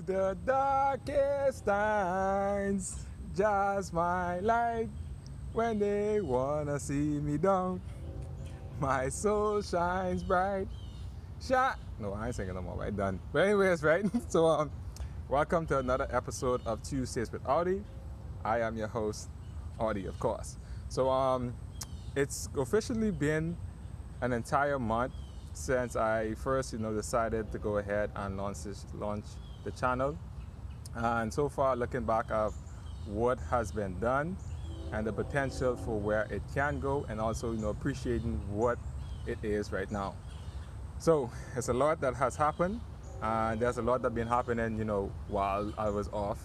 The darkest times just my light when they wanna see me down. My soul shines bright. Shine. No, I ain't singing no more. Right, done. But anyways, right. So welcome to another episode of Tuesdays with Audi. I am your host, Audi, of course. So it's officially been an entire month since I first, decided to go ahead and launch the channel. And so far, looking back at what has been done and the potential for where it can go, and also, appreciating what it is right now. So it's a lot that has happened, and there's a lot that been happening, while I was off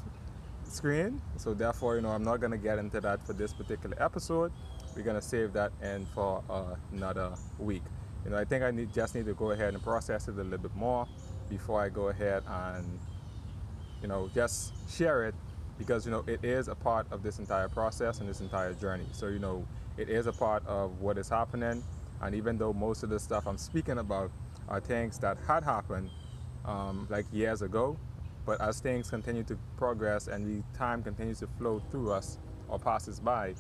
screen. So therefore, I'm not gonna get into that for this particular episode. We're gonna save that in for another week. I think just need to go ahead and process it a little bit more before I go ahead and just share it, because it is a part of this entire process and this entire journey. So it is a part of what is happening, and even though most of the stuff I'm speaking about are things that had happened like years ago, but as things continue to progress and the time continues to flow through us or passes by,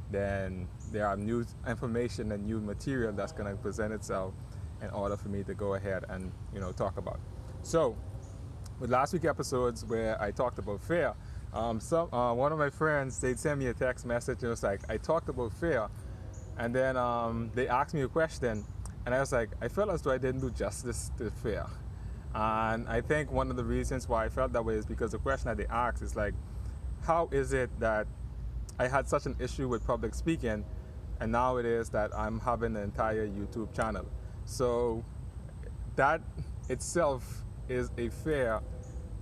then there are new information and new material that's going to present itself in order for me to go ahead and talk about. So with last week's episodes where I talked about fear, one of my friends, they'd send me a text message and it was like, I talked about fear, and then they asked me a question, and I was like, I felt as though I didn't do justice to fear. And I think one of the reasons why I felt that way is because the question that they asked is like, how is it that I had such an issue with public speaking, and now it is that I'm having an entire YouTube channel? So that itself is a fear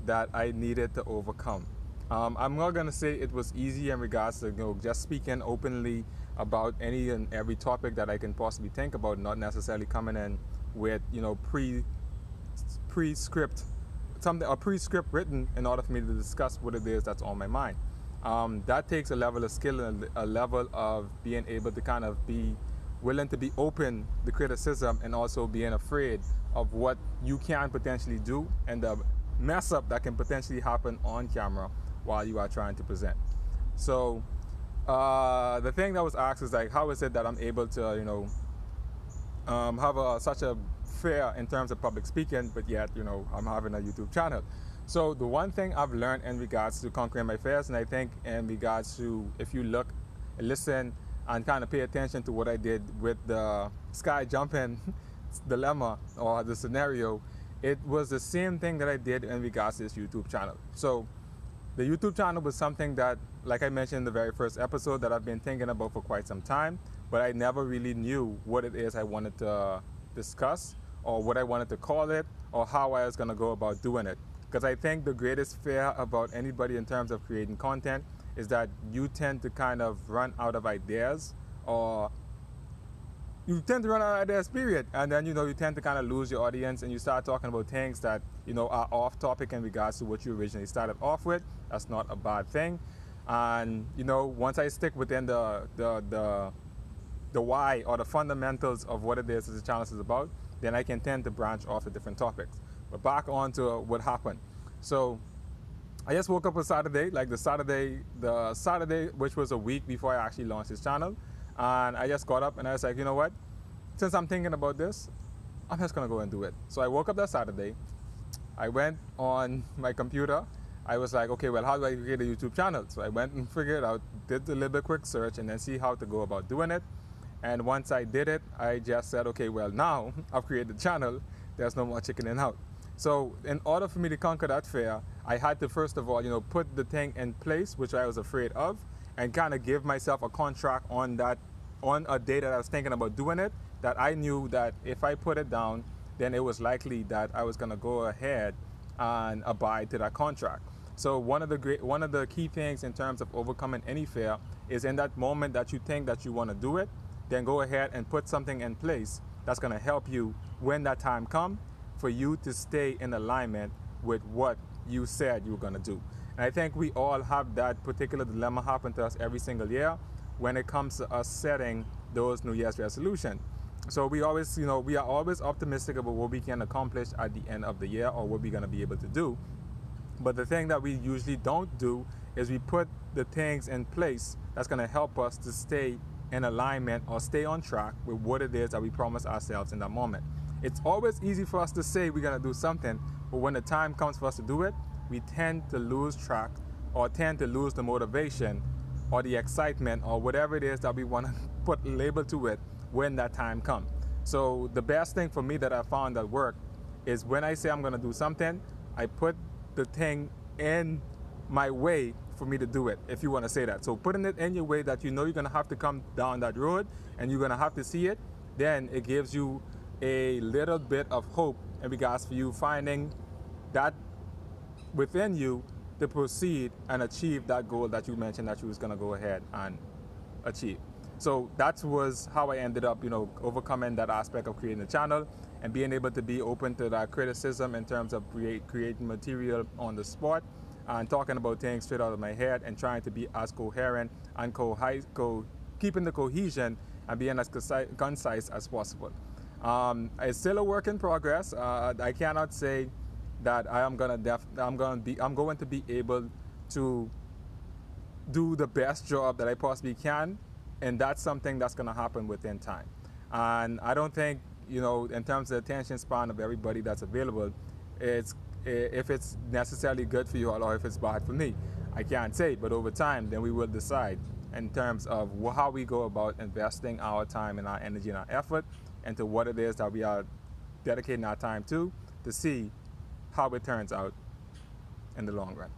that I needed to overcome. I'm not gonna say it was easy in regards to just speaking openly about any and every topic that I can possibly think about, not necessarily coming in with pre-script something, a pre-script written in order for me to discuss what it is that's on my mind. That takes a level of skill and a level of being able to kind of be willing to be open to criticism, and also being afraid of what you can potentially do and the mess up that can potentially happen on camera while you are trying to present. So the thing that was asked is like, how is it that I'm able to have such a fear in terms of public speaking, but yet I'm having a YouTube channel? So the one thing I've learned in regards to conquering my fears, and I think in regards to, if you look, listen, and kind of pay attention to what I did with the sky jumping dilemma or the scenario, it was the same thing that I did in regards to this YouTube channel. So the YouTube channel was something that, like I mentioned in the very first episode, that I've been thinking about for quite some time, but I never really knew what it is I wanted to discuss, or what I wanted to call it, or how I was going to go about doing it. Because I think the greatest fear about anybody in terms of creating content is that you tend to kind of run out of ideas, or you tend to run out of ideas, period. And then, you tend to kind of lose your audience, and you start talking about things that, are off topic in regards to what you originally started off with. That's not a bad thing. And, once I stick within the why, or the fundamentals of what it is that the channel is about, then I can tend to branch off to different topics. But back on to what happened. So I just woke up on Saturday, like the Saturday, which was a week before I actually launched this channel. And I just got up and I was like, you know what? Since I'm thinking about this, I'm just gonna go and do it. So I woke up that Saturday. I went on my computer. I was like, okay, well, how do I create a YouTube channel? So I went and figured out, did a little bit quick search, and then see how to go about doing it. And once I did it, I just said, okay, well, now I've created the channel. There's no more chickening out. So in order for me to conquer that fear, I had to first of all, put the thing in place, which I was afraid of, and kind of give myself a contract on a day that I was thinking about doing it, that I knew that if I put it down, then it was likely that I was going to go ahead and abide to that contract. So one of the key things in terms of overcoming any fear is, in that moment that you think that you want to do it, then go ahead and put something in place that's going to help you when that time comes, for you to stay in alignment with what you said you were going to do. And I think we all have that particular dilemma happen to us every single year when it comes to us setting those New Year's resolutions. So we always, we are always optimistic about what we can accomplish at the end of the year, or what we're going to be able to do. But the thing that we usually don't do is we put the things in place that's going to help us to stay in alignment or stay on track with what it is that we promise ourselves in that moment. It's always easy for us to say we're going to do something, but when the time comes for us to do it, we tend to lose track or tend to lose the motivation or the excitement or whatever it is that we want to put label to it when that time comes. So the best thing for me that I found at work is when I say I'm going to do something, I put the thing in my way for me to do it, if you want to say that. So putting it in your way that you know you're going to have to come down that road and you're going to have to see it, then it gives you a little bit of hope in regards for you finding that within you to proceed and achieve that goal that you mentioned that you was going to go ahead and achieve. So that was how I ended up, overcoming that aspect of creating a channel and being able to be open to that criticism in terms of creating material on the spot and talking about things straight out of my head and trying to be as coherent and keeping the cohesion and being as concise as possible. It's still a work in progress. I cannot say that I'm going to be able to do the best job that I possibly can, and that's something that's going to happen within time. And I don't think, in terms of the attention span of everybody that's available, if it's necessarily good for you all or if it's bad for me. I can't say, but over time, then we will decide in terms of how we go about investing our time and our energy and our effort into what it is that we are dedicating our time to see how it turns out in the long run.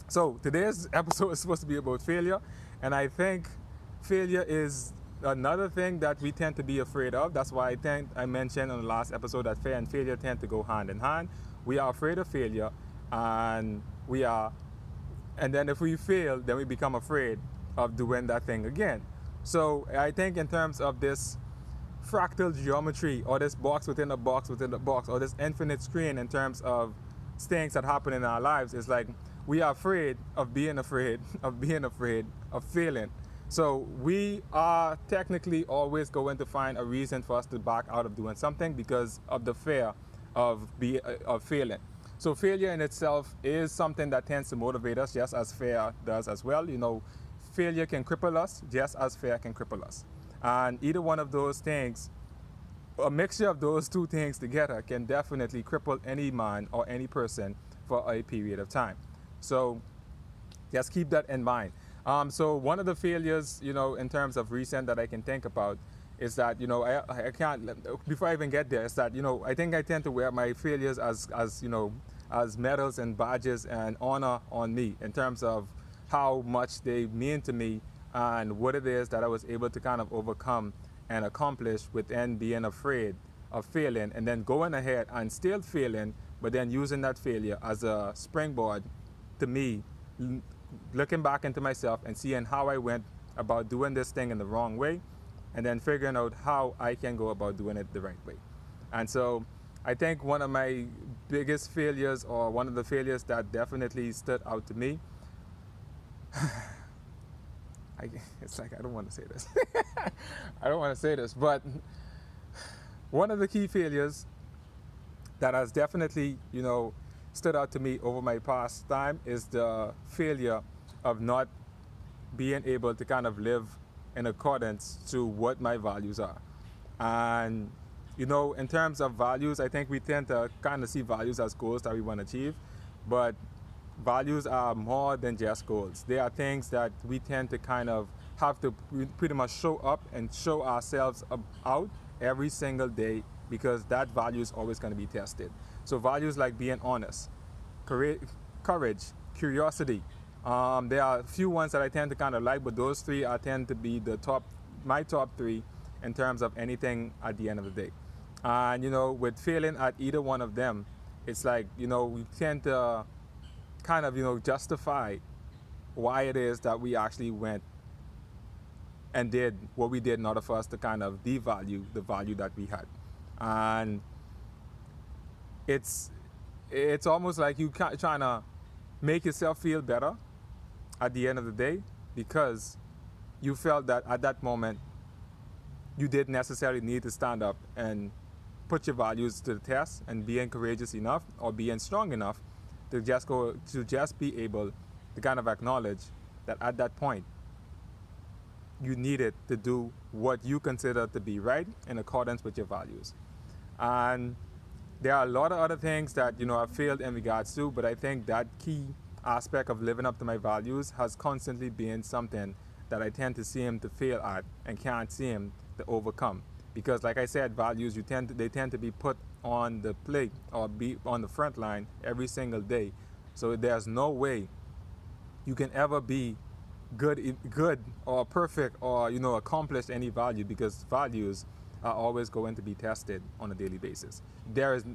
So today's episode is supposed to be about failure, and I think failure is another thing that we tend to be afraid of. That's why I think I mentioned on the last episode that fear and failure tend to go hand in hand. We are afraid of failure, and then if we fail, then we become afraid of doing that thing again. So I think in terms of this fractal geometry or this box within a box within a box or this infinite screen in terms of things that happen in our lives, it's like we are afraid of being afraid of failing. So we are technically always going to find a reason for us to back out of doing something because of the fear of failing. So failure in itself is something that tends to motivate us just as fear does as well. Failure can cripple us just as fear can cripple us. And either one of those things, a mixture of those two things together can definitely cripple any man or any person for a period of time. So just keep that in mind. So one of the failures, in terms of recent that I can think about is that, I can't, before I even get there, is that, I think I tend to wear my failures as medals and badges and honor on me in terms of how much they mean to me and what it is that I was able to kind of overcome and accomplish within being afraid of failing and then going ahead and still failing, but then using that failure as a springboard to me, looking back into myself and seeing how I went about doing this thing in the wrong way and then figuring out how I can go about doing it the right way. And so I think one of my biggest failures, or one of the failures that definitely stood out to me, it's like I don't want to say this. I don't want to say this, but one of the key failures that has definitely, stood out to me over my past time is the failure of not being able to kind of live in accordance to what my values are. And, in terms of values, I think we tend to kind of see values as goals that we want to achieve, but values are more than just goals. They are things that we tend to kind of have to pretty much show up and show ourselves out every single day because that value is always going to be tested. So values like being honest, courage, curiosity. There are a few ones that I tend to kind of like, but those three tend to be my top three in terms of anything at the end of the day. And, with failing at either one of them, it's like, we tend to kind of, justify why it is that we actually went and did what we did in order for us to kind of devalue the value that we had. And it's almost like you trying to make yourself feel better at the end of the day because you felt that at that moment you didn't necessarily need to stand up and put your values to the test and being courageous enough or being strong enough to just be able to kind of acknowledge that at that point you needed to do what you consider to be right in accordance with your values. And there are a lot of other things that I've failed in regards to, but I think that key aspect of living up to my values has constantly been something that I tend to seem to fail at and can't seem to overcome. Because, like I said, values they tend to be put on the plate or be on the front line every single day. So there's no way you can ever be good or perfect or accomplish any value, because values are always going to be tested on a daily basis.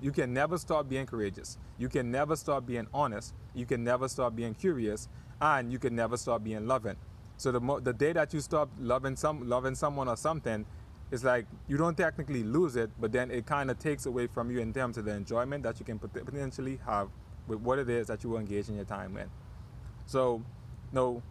You can never stop being courageous, you can never stop being honest, you can never stop being curious, and you can never stop being loving. So the day that you stop loving someone or something, it's like you don't technically lose it, but then it kind of takes away from you in terms of the enjoyment that you can potentially have with what it is that you engage in your time in. So, no,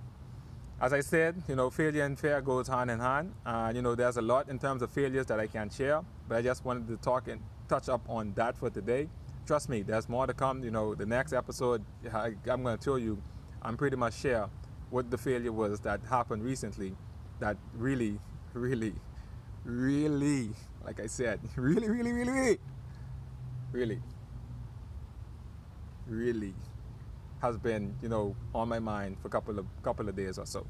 as I said, failure and fear goes hand in hand. There's a lot in terms of failures that I can share, but I just wanted to talk and touch up on that for today. Trust me, there's more to come. The next episode, I'm going to tell you, I'm pretty much share what the failure was that happened recently that really, really, really, like I said, really, really, really, really, really, really has been, on my mind for a couple of days or so.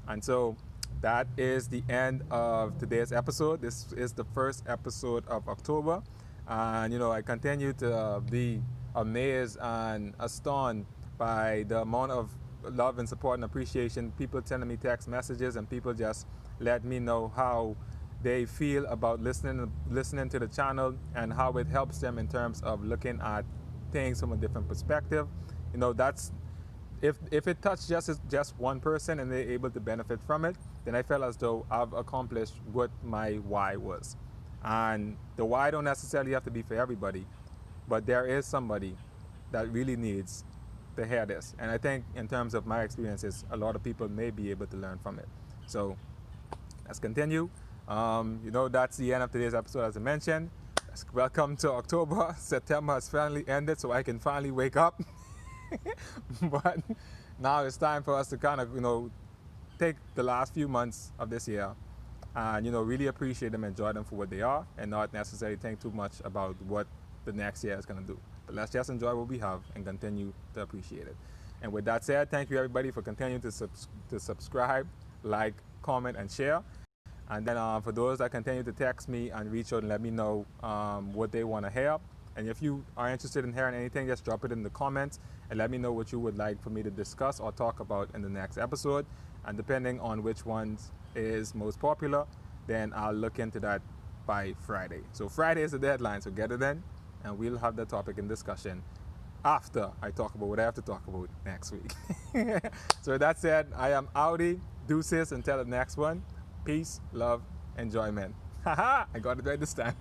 And so that is the end of today's episode. This is the first episode of October. And, I continue to be amazed and astonished by the amount of love and support and appreciation. People sending me text messages, and people just let me know how they feel about listening to the channel and how it helps them in terms of looking at things from a different perspective. That's if it touched just one person and they're able to benefit from it, then I felt as though I've accomplished what my why was. And the why don't necessarily have to be for everybody, but there is somebody that really needs to hear this. And I think in terms of my experiences, a lot of people may be able to learn from it. So let's continue. That's the end of today's episode, as I mentioned. Welcome to October. September has finally ended, so I can finally wake up. But now it's time for us to kind of, take the last few months of this year and, really appreciate them, enjoy them for what they are, and not necessarily think too much about what the next year is going to do. But let's just enjoy what we have and continue to appreciate it. And with that said, thank you everybody for continuing to subscribe, like, comment, and share. And then for those that continue to text me and reach out and let me know what they want to hear. And if you are interested in hearing anything, just drop it in the comments and let me know what you would like for me to discuss or talk about in the next episode. And depending on which ones is most popular, then I'll look into that by Friday. So Friday is the deadline, so get it in, and we'll have the topic in discussion after I talk about what I have to talk about next week. So with that said, I am Audi. Deuces until the next one. Peace, love, enjoyment. Haha, I got it right this time.